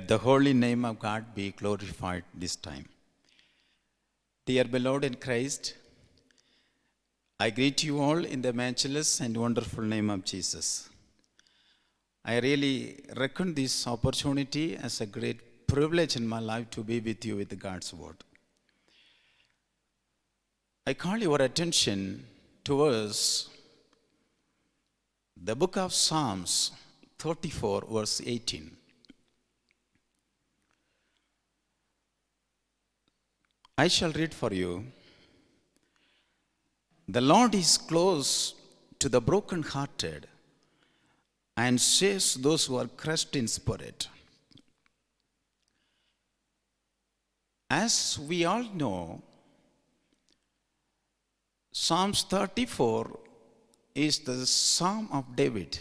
Let the holy name of God be glorified this time. Dear beloved in Christ, I greet you all in the matchless and wonderful name of Jesus. I really reckon this opportunity as a great privilege in my life to be with you with God's word. I call your attention towards the book of Psalms 34 verse 18. I shall read for you. The Lord is close to the brokenhearted and saves those who are crushed in spirit. As we all know, Psalms 34 is the Psalm of David.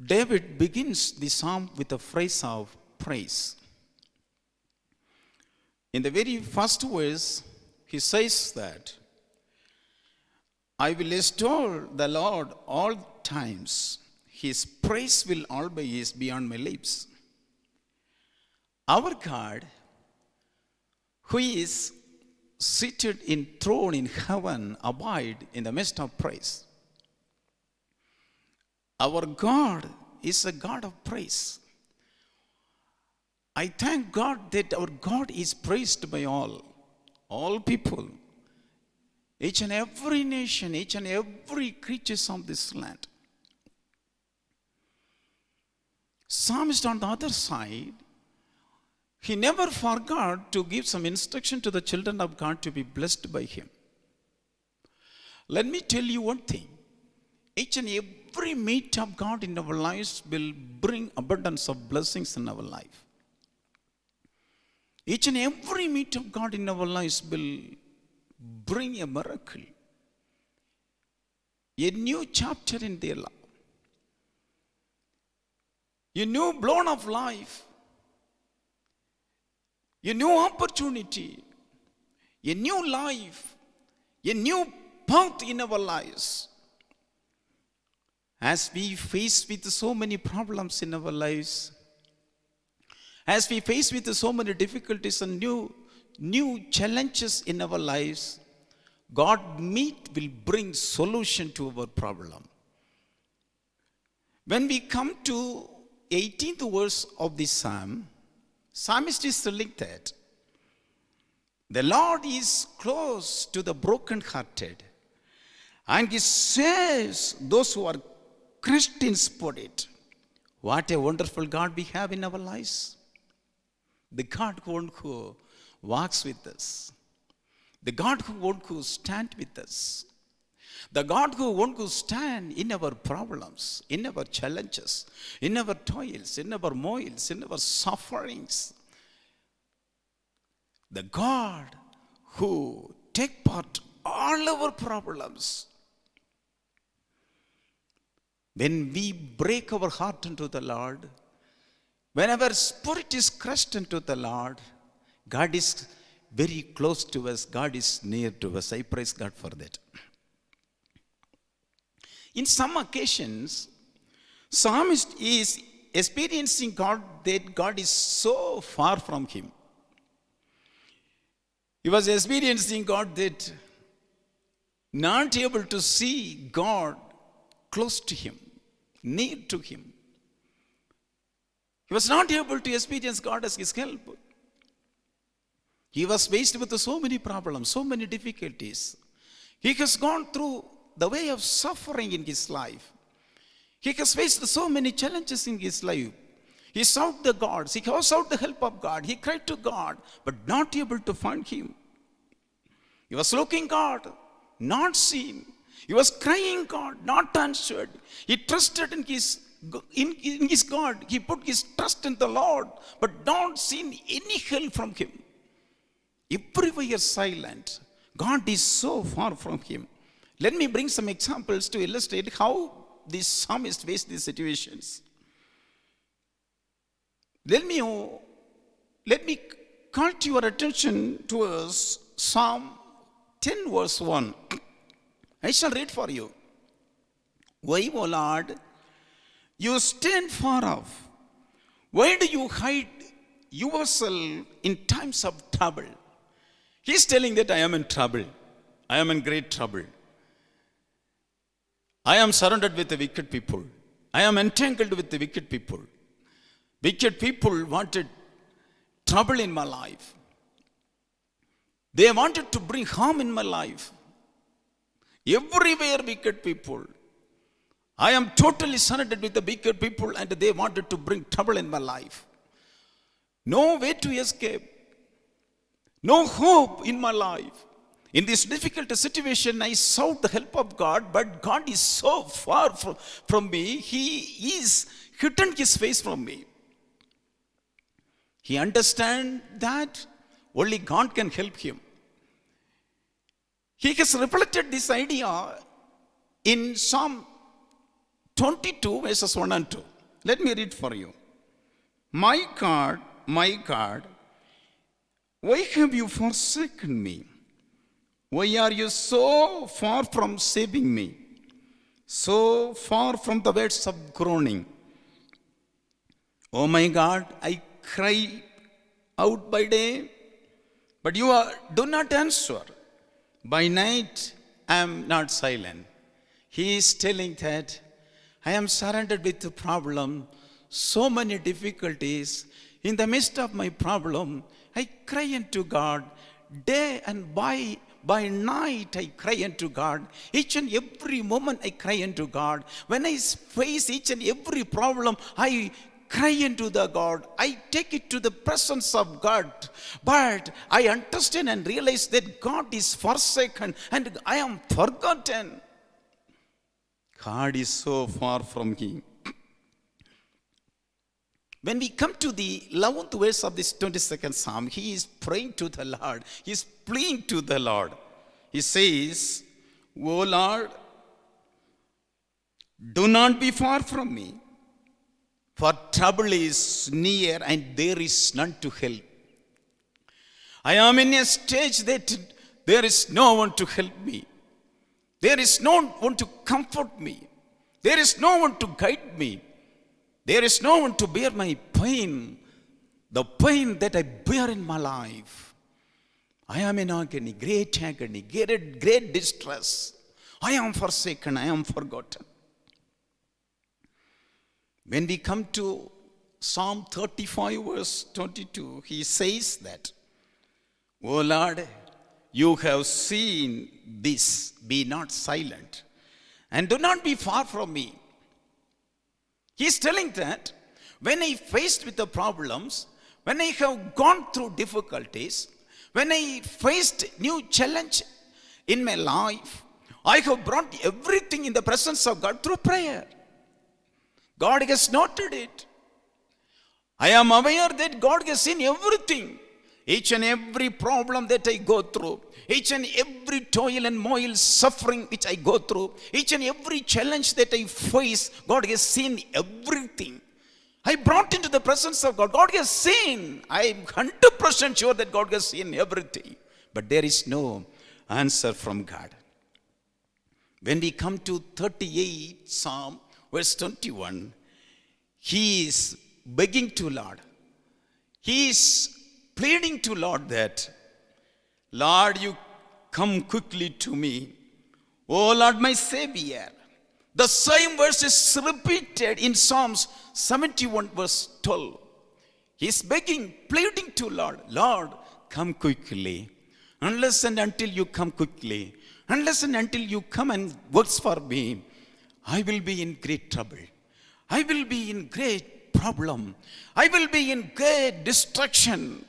David begins the psalm with a phrase of praise. In the very first verse, he says that, I will extol the Lord all times. His praise will always be on my lips. Our God, who is seated in throne in heaven, abide in the midst of praise. Our God is a God of praise. I thank God that our God is praised by all people, each and every nation, each and every creature of this land. Psalmist on the other side, he never forgot to give some instruction to the children of God to be blessed by him. Let me tell you one thing. Each and every meet of God in our lives will bring abundance of blessings in our life. Each and every meet of God in our lives will bring a miracle, a new chapter in their life, a new blown of life, a new opportunity, a new life, a new path in our lives. As we face with so many problems in our lives, as we face with so many difficulties and new challenges in our lives, God will bring solution to our problem. When we come to 18th verse of this psalm, psalmist is telling that the Lord is close to the brokenhearted and he saves those who are crushed in spirit. What a wonderful God we have in our lives. The God who walks with us. The God who stand with us. The God who stand in our problems, in our challenges, in our toils, in our moils, in our sufferings. The God who take part all our problems. When we break our heart unto the Lord, when our spirit is crushed unto the Lord, God is very close to us. God is near to us. I praise God for that. In some occasions, psalmist is experiencing God, that God is so far from him. He was experiencing God that not able to see God close to him, near to him. He was not able to experience God as his help. He was faced with so many problems, so many difficulties. He has gone through the way of suffering in his life. He has faced so many challenges in his life. He sought the gods. He sought the help of God. He cried to God, but not able to find him. He was looking God, not seen. He was crying God, not answered. He trusted in his God. He put his trust in the Lord, but not seen any help from him. Everywhere silent. God is so far from him. Let me bring some examples to illustrate how this psalmist faced these situations. Let me call to your attention towards Psalm 10 verse 1. I shall read for you. Why, O Lord, you stand far off? Why do you hide yourself in times of trouble? He's telling that I am in trouble. I am in great trouble. I am surrounded with the wicked people. I am entangled with the wicked people. Wicked people wanted trouble in my life. They wanted to bring harm in my life. Everywhere wicked people. I am totally surrounded with the wicked people and they wanted to bring trouble in my life. No way to escape. No hope in my life. In this difficult situation, I sought the help of God, but God is so far from me. He is hidden his face from me. He understands that only God can help him. He has reflected this idea in Psalm 22 verses 1 and 2. Let me read for you. My God, why have you forsaken me? Why are you so far from saving me? So far from the words of groaning. Oh my God, I cry out by day, but you do not answer. By night, I am not silent. He is telling that I am surrounded with the problem, so many difficulties. In the midst of my problem, I cry unto God. Day and by night I cry unto God. Each and every moment I cry unto God. When I face each and every problem, I cry unto the God. I take it to the presence of God. But I understand and realize that God is forsaken and I am forgotten. God is so far from me. When we come to the 11th verse of this 22nd Psalm, he is praying to the Lord. He is pleading to the Lord. He says, O Lord, do not be far from me, for trouble is near and there is none to help. I am in a stage that there is no one to help me. There is no one to comfort me. There is no one to guide me. There is no one to bear my pain, the pain that I bear in my life. I am in agony, great distress. I am forsaken, I am forgotten. When we come to Psalm 35 verse 22, he says that, O Lord, you have seen this, be not silent, and do not be far from me. He is telling that when I faced with the problems, when I have gone through difficulties, when I faced new challenge in my life, I have brought everything in the presence of God through prayer. God has noted it. I am aware that God has seen everything. Each and every problem that I go through, each and every toil and moil suffering which I go through, each and every challenge that I face, God has seen everything. I brought into the presence of God. God has seen. I am 100% sure that God has seen everything. But there is no answer from God. When we come to 38 Psalm verse 21, he is begging to Lord. He is pleading to Lord that, Lord, you come quickly to me. Oh Lord, my Savior. The same verse is repeated in Psalms 71 verse 12. He is begging, pleading to Lord, Lord, come quickly. Unless and until you come quickly, unless and until you come and works for me, I will be in great trouble. I will be in great problem. I will be in great destruction.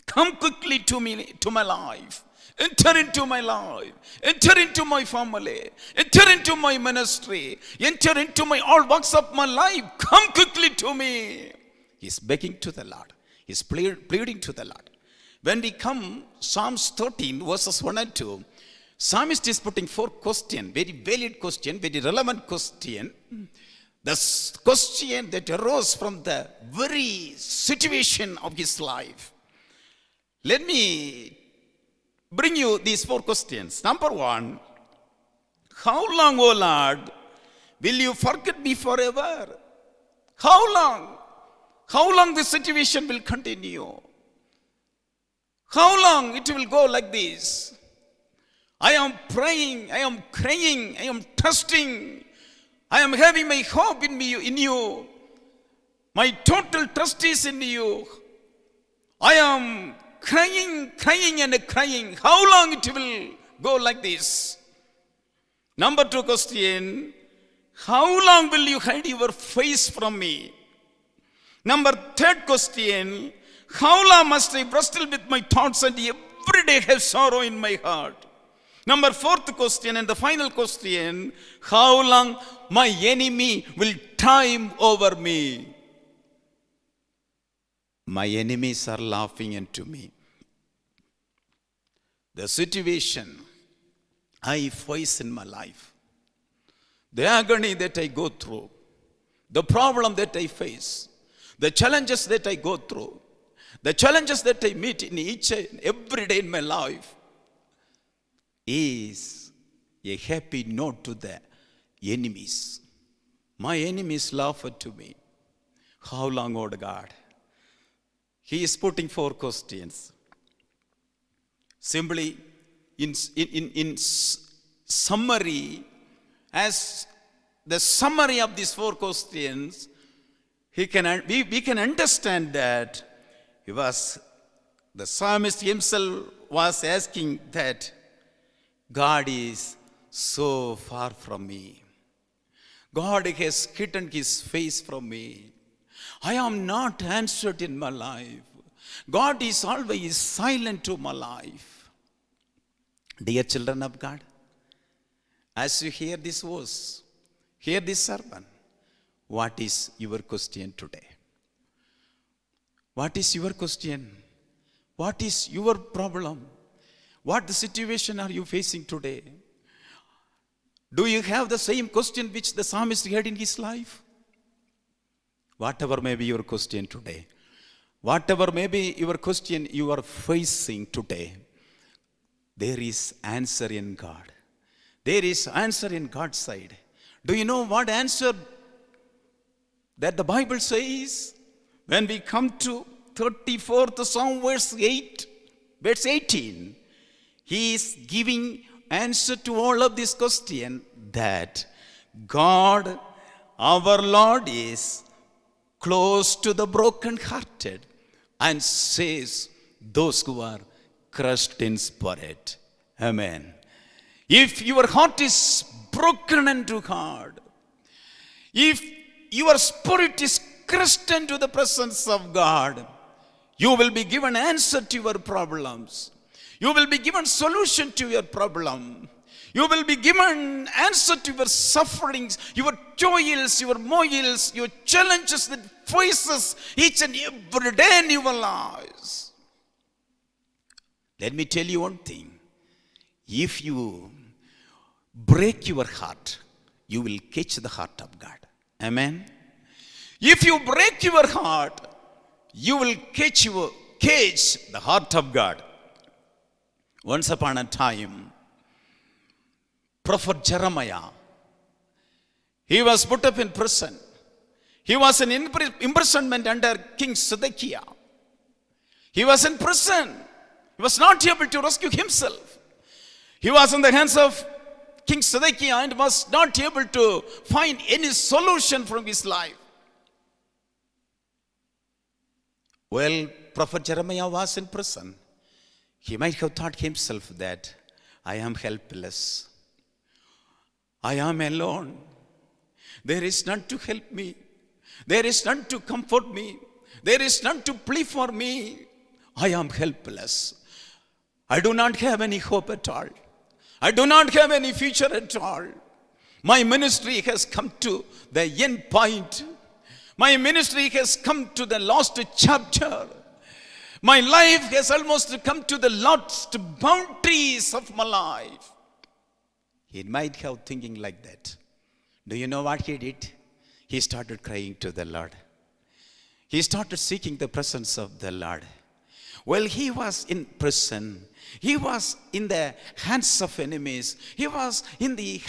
Come quickly to me, to my life. Enter into my life. Enter into my family. Enter into my ministry. Enter into my all works of my life. Come quickly to me. He is begging to the Lord. He is pleading to the Lord. When we come, Psalms 13 verses 1 and 2, Psalmist is putting four questions, very valid question, very relevant question. The question that arose from the very situation of his life. Let me bring you these four questions. Number one, how long, O Lord, will you forget me forever? How long? How long this situation will continue? How long it will go like this? I am praying, I am crying, I am trusting, I am having my hope in you. My total trust is in you. I am crying and crying. How long it will go like this? Number 2 question, how long will you hide your face from me? Number 3rd question, how long must I wrestle with my thoughts and every day have sorrow in my heart? Number 4th question and the final question, how long my enemy will triumph over me? My enemies are laughing into me. The situation I face in my life, the agony that I go through, the problem that I face, the challenges that I go through, the challenges that I meet in each and every day in my life is a happy note to the enemies. My enemies laugh to me. How long, O God? He is putting 4 questions. Simply, in summary, as the summary of these 4 questions, we can understand that the psalmist himself was asking that God is so far from me. God has hidden his face from me. I am not answered in my life. God is always silent to my life. Dear children of God, as you hear this verse, hear this sermon, what is your question today? What is your question? What is your problem? What the situation are you facing today? Do you have the same question which the psalmist had in his life? Whatever may be your question today, whatever may be your question you are facing today, there is answer in God. There is answer in God's side. Do you know what answer that the Bible says? When we come to 34th Psalm verse 18, he is giving answer to all of this question that God, our Lord, is close to the brokenhearted and saves those who are crushed in spirit. Amen. If your heart is broken into heart, if your spirit is crushed into the presence of God, you will be given answer to your problems. You will be given solution to your problem. You will be given answer to your sufferings, your toils, your moils, your challenges that faces each and every day in your lives. Let me tell you one thing. If you break your heart, you will catch the heart of God. Amen. If you break your heart, you will catch the heart of God. Once upon a time, Prophet Jeremiah, he was put up in prison. He was in imprisonment under King Zedekiah. He was in prison. He was not able to rescue himself. He was in the hands of King Zedekiah and was not able to find any solution from his life. Well, Prophet Jeremiah was in prison. He might have thought himself that I am helpless. I am alone. There is none to help me. There is none to comfort me. There is none to plead for me. I am helpless. I do not have any hope at all. I do not have any future at all. My ministry has come to the end point. My ministry has come to the last chapter. My life has almost come to the last boundaries of my life. He might have thinking like that. Do you know what he did? He started crying to the Lord. He started seeking the presence of the Lord. While he was in prison, he was in the hands of enemies. He was in the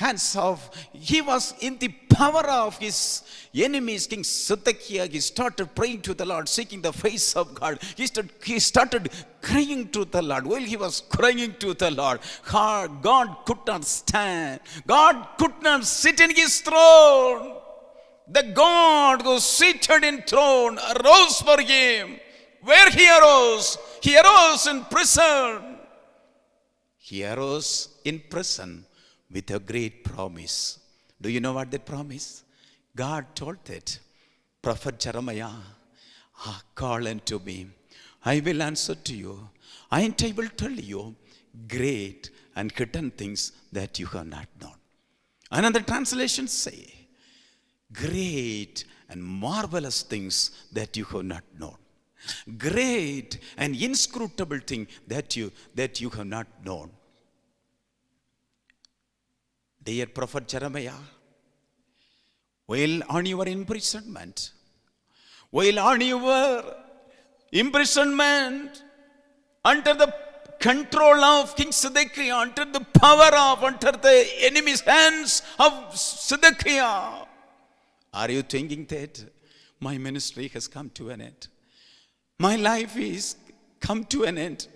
power of his enemies, King Zedekiah. He started praying to the Lord, seeking the face of God. He started crying to the Lord. While he was crying to the Lord, God could not stand. God could not sit in his throne. The God who seated in throne arose for him. Where he arose? He arose in prison. He arose in prison with a great promise. Do you know what that promise? God told that prophet Jeremiah, call unto me. I will answer to you. And I will tell you great and hidden things that you have not known. Another translation say, great and marvelous things that you have not known. Great and inscrutable thing that you have not known. Dear prophet Jeremiah, while on your imprisonment, under the control of King Zedekiah, under the enemy's hands of Zedekiah, are you thinking that my ministry has come to an end? My life is come to an end.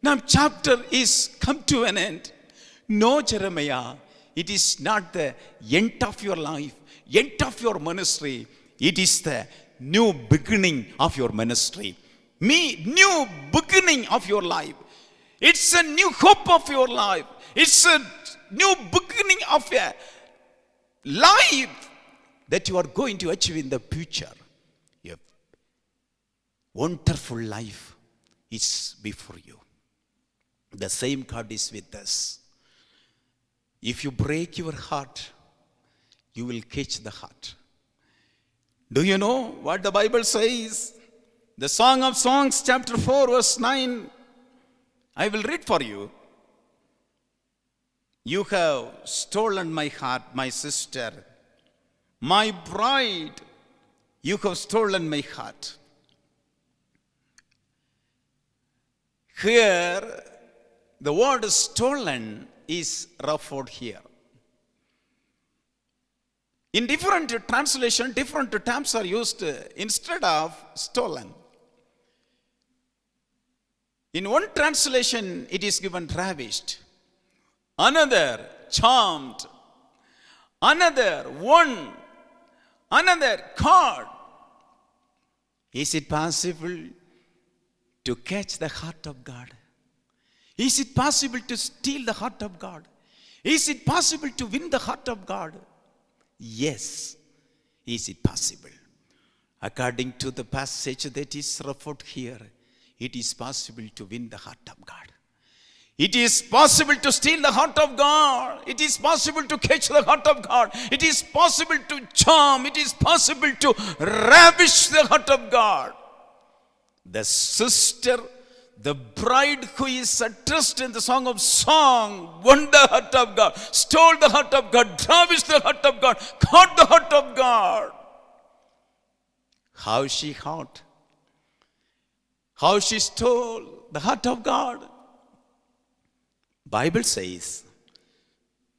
Now chapter is come to an end. No, Jeremiah, it is not the end of your life, end of your ministry. It is the new beginning of your ministry. New beginning of your life. It's a new hope of your life. It's a new beginning of a life that you are going to achieve in the future. A wonderful life is before you. The same God is with us. If you break your heart, you will catch the heart. Do you know what the Bible says? The Song of Songs, chapter 4, verse 9. I will read for you. You have stolen my heart, my sister. My bride, you have stolen my heart. Here, the word stolen is referred here. In different translation, different terms are used instead of stolen. In one translation, it is given ravished. Another, charmed. Another, won. Another, caught. Is it possible to catch the heart of God? Is it possible to steal the heart of God? Is it possible to win the heart of God? Yes, is it possible? According to the passage that is referred here, it is possible to win the heart of God. It is possible to steal the heart of God. It is possible to catch the heart of God. It is possible to charm. It is possible to ravish the heart of God. The sister, the bride who is addressed in the Song of Song, won the heart of God, stole the heart of God, ravished the heart of God, caught the heart of God. How she caught? How she stole the heart of God? Bible says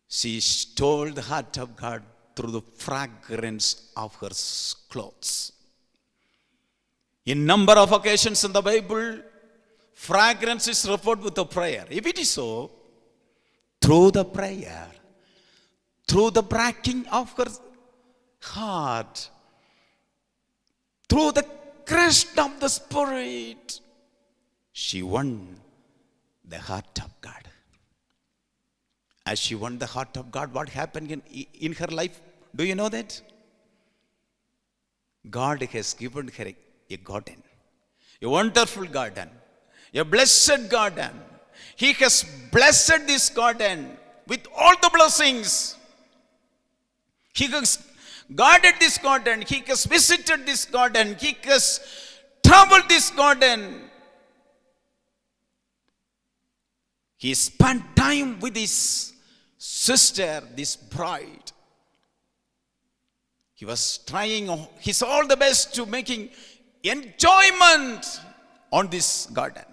she stole the heart of God through the fragrance of her clothes. In number of occasions in the Bible, fragrance is referred with a prayer. If it is so, through the prayer, through the breaking of her heart, through the crest of the Spirit, she won the heart of God. As she won the heart of God, what happened in her life? Do you know that? God has given her a garden, a wonderful garden, a blessed garden. He has blessed this garden with all the blessings. He has guarded this garden. He has visited this garden. He has traveled this garden. He spent time with his sister, this bride. He was trying his all the best to making enjoyment on this garden.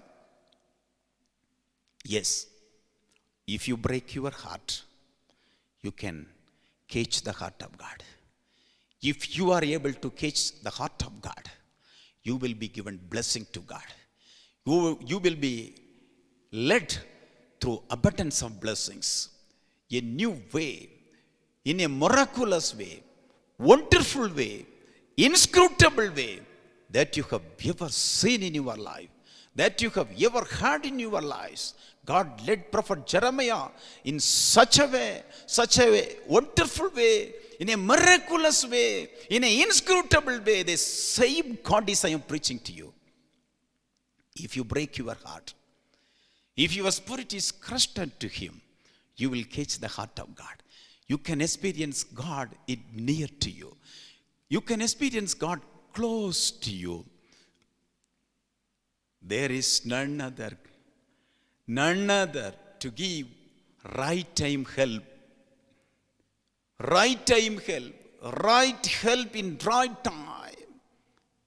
Yes, if you break your heart, you can catch the heart of God. If you are able to catch the heart of God, you will be given blessing to God. You will be led through abundance of blessings, a new way, in a miraculous way, wonderful way, inscrutable way that you have ever seen in your life, that you have ever heard in your lives. God led Prophet Jeremiah in such a way, wonderful way, in a miraculous way, in an inscrutable way. The same God is I am preaching to you. If you break your heart, if your spirit is crushed unto Him, you will catch the heart of God. You can experience God near to you. You can experience God close to you. There is none other to give right time help. Right time help. Right help in right time.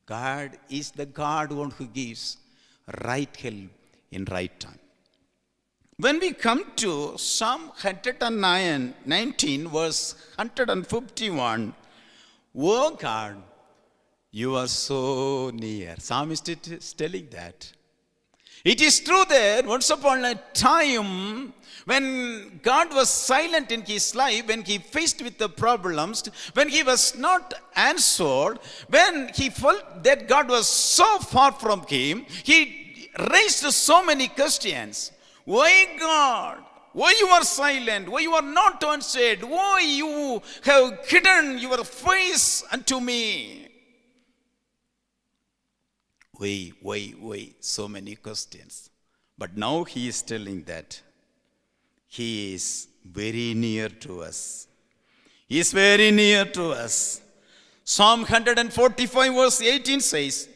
God is the God one who gives right help in right time. When we come to Psalm 119, verse 151, oh God, you are so near. Psalmist is telling that. It is true that once upon a time, when God was silent in his life, when he faced with the problems, when he was not answered, when he felt that God was so far from him, he raised so many questions. Why God? Why you are silent? Why you are not answered? Why you have hidden your face unto me? Why? So many questions. But now he is telling that he is very near to us. He is very near to us. Psalm 145 verse 18 says,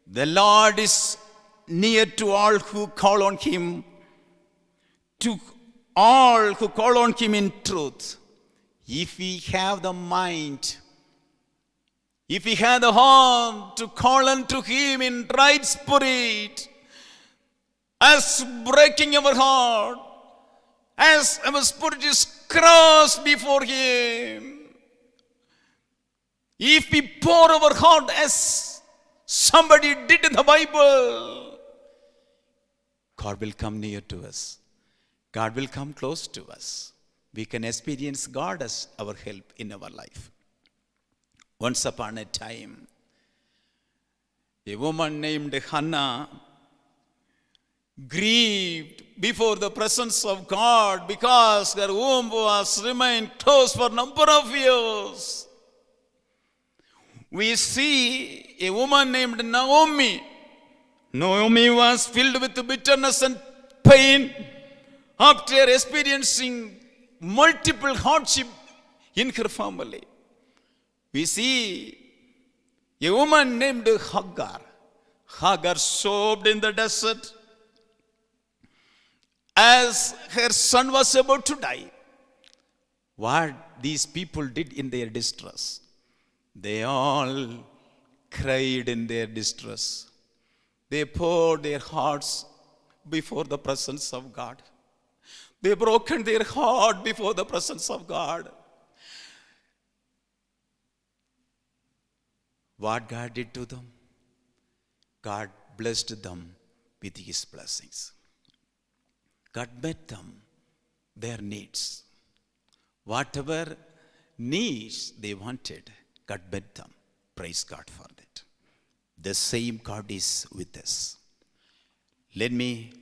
the Lord is near to all who call on him, to all who call on him in truth. If we have the mind, if we have the heart to call unto him in right spirit, as breaking our heart, as our spirit is crossed before him, if we pour our heart as somebody did in the Bible, God will come near to us. God will come close to us. We can experience God as our help in our life. Once upon a time, a woman named Hannah grieved before the presence of God because her womb was remained closed for a number of years. We see a woman named Naomi. Naomi was filled with bitterness and pain after experiencing multiple hardship in her family. We see a woman named Hagar. Hagar sobbed in the desert as her son was about to die. What these people did in their distress? They all cried in their distress. They poured their hearts before the presence of God. They broken their heart before the presence of God. What God did to them? God blessed them with his blessings. God met them, their needs. Whatever needs they wanted, God met them. Praise God for that. The same God is with us. Let me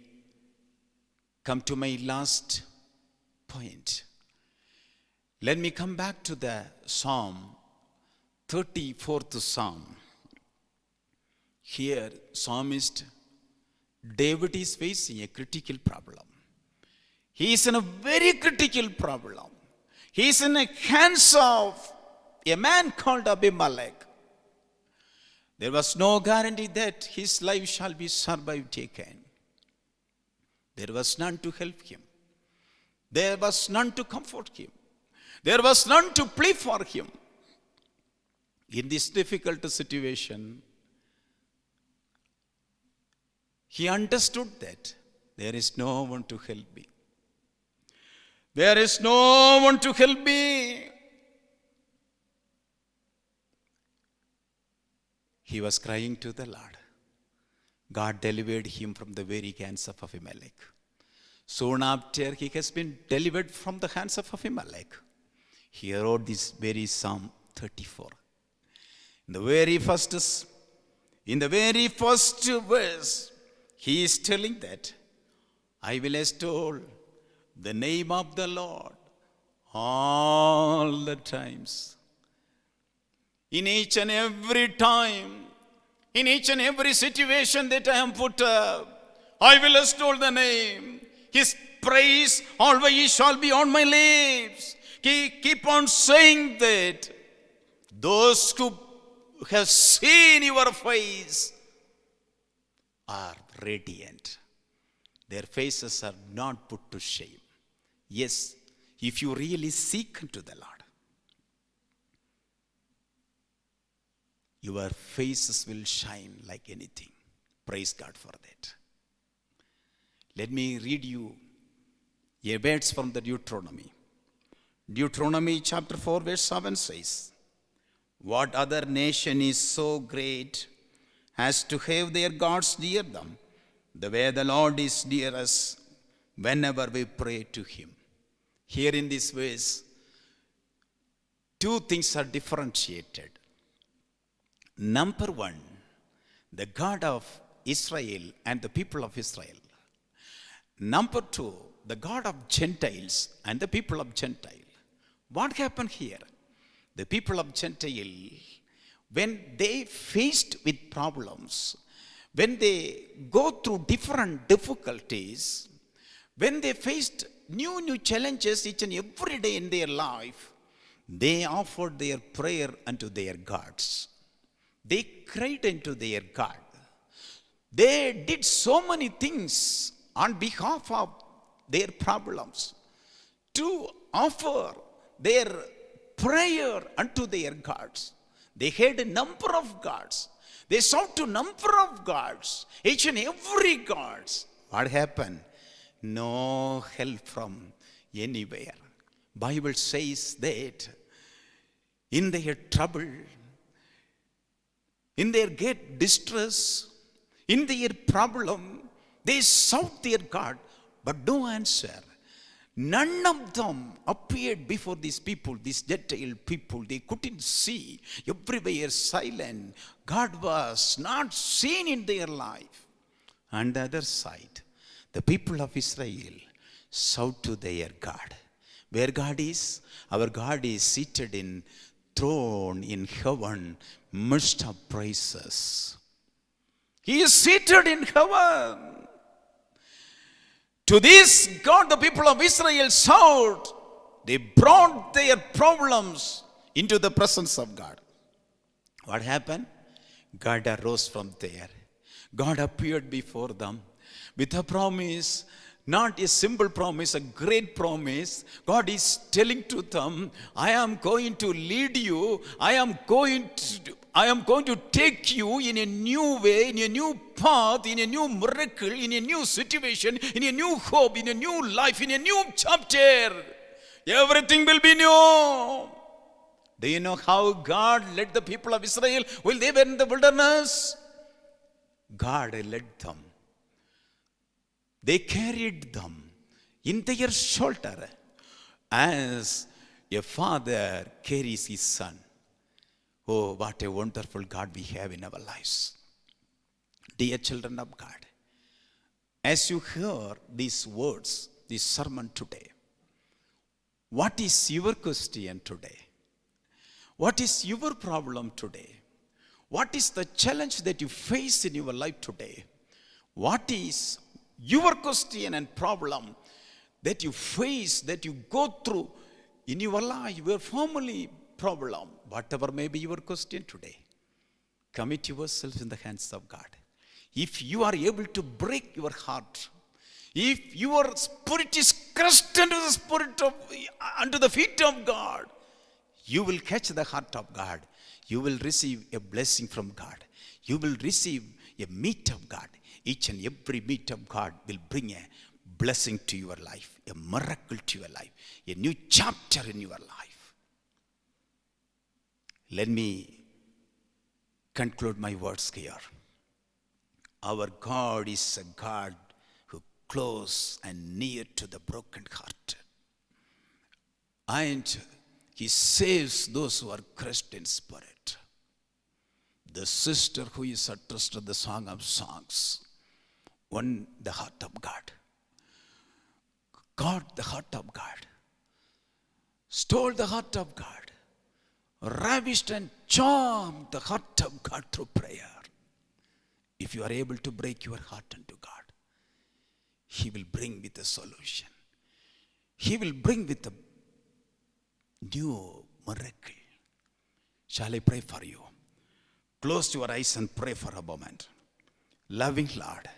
come to my last point. Let me come back to the Psalm, 34th Psalm. Here, psalmist David is facing a critical problem. He is in a very critical problem. He is in the hands of a man called Abimelech. There was no guarantee that his life shall be survived again. There was none to help him. There was none to comfort him. There was none to plead for him. In this difficult situation, he understood that there is no one to help me. There is no one to help me. He was crying to the Lord. God delivered him from the very hands of Abimelech. Soon after he has been delivered from the hands of Abimelech, he wrote this very Psalm 34. In the very first verse, he is telling that, I will extol the name of the Lord all the times. In each and every time, in each and every situation that I am put up, I will extol the name. His praise always shall be on my lips. Keep on saying that. Those who have seen your face are radiant. Their faces are not put to shame. Yes, if you really seek unto the Lord, your faces will shine like anything. Praise God for that. Let me read you a verse from the Deuteronomy. Deuteronomy chapter 4 verse 7 says, what other nation is so great as to have their gods near them, the way the Lord is near us whenever we pray to him. Here in this verse, two things are differentiated. Number one, the God of Israel and the people of Israel. Number two, the God of Gentiles and the people of Gentile. What happened here? The people of Gentile, when they faced with problems, when they go through different difficulties, when they faced new challenges each and every day in their life, they offered their prayer unto their gods. They cried unto their God. They did so many things on behalf of their problems to offer their prayer unto their gods. They had a number of gods. They sought to number of gods, each and every gods. What happened? No help from anywhere. Bible says that in their trouble, in their great distress, in their problem, they sought their God, but no answer. None of them appeared before these people, these Gentile people. They couldn't see. Everywhere silent. God was not seen in their life. On the other side, the people of Israel sought to their God. Where God is? Our God is seated in throne in heaven, midst of praises. He is seated in heaven. To this God, the people of Israel sought. They brought their problems into the presence of God. What happened? God arose from there. God appeared before them with a promise, not a simple promise, a great promise. God is telling to them, I am going to lead you. I am going to take you in a new way, in a new path, in a new miracle, in a new situation, in a new hope, in a new life, in a new chapter. Everything will be new. Do you know how God led the people of Israel while they were in the wilderness? God led them. They carried them in their shoulder as a father carries his son. Oh, what a wonderful God we have in our lives. Dear children of God, as you hear these words, this sermon today, what is your question today? What is your problem today? What is the challenge that you face in your life today? What is your question and problem that you face, that you go through in your life, your family problem, whatever may be your question today? Commit yourself in the hands of God. If you are able to break your heart, if your spirit is crushed under the feet of God, you will catch the heart of God. You will receive a blessing from God. You will receive a meat of God. each and every meet of God will bring a blessing to your life, a miracle to your life, a new chapter in your life. Let me conclude my words here. Our God is a God who close and near to the brokenhearted. And He saves those who are crushed in spirit. The sister who is addressed to the Song of Songs won the heart of God. Got the heart of God. Stole the heart of God. Ravished and charmed the heart of God through prayer. If you are able to break your heart unto God, He will bring with a solution. He will bring with a new miracle. Shall I pray for you? Close your eyes and pray for a moment. Loving Lord,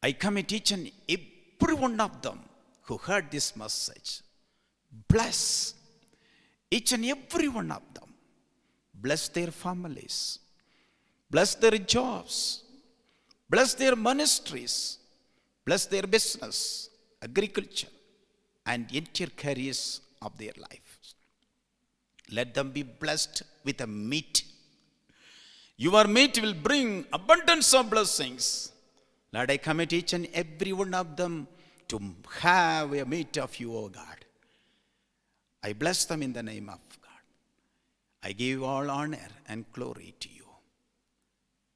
I commit each and every one of them who heard this message. Bless each and every one of them. Bless their families. Bless their jobs. Bless their ministries. Bless their business, agriculture, and entire careers of their lives. Let them be blessed with a meat. Your meat will bring abundance of blessings. Lord, I commit each and every one of them to have a meat of you, O God. I bless them in the name of God. I give all honor and glory to you.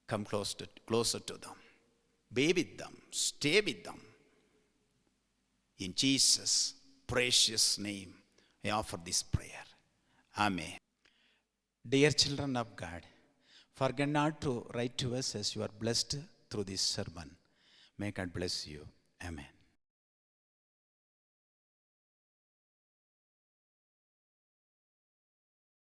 Come closer to them. Be with them. Stay with them. In Jesus' precious name, I offer this prayer. Amen. Dear children of God, forget not to write to us as you are blessed through this sermon. May God bless you. Amen.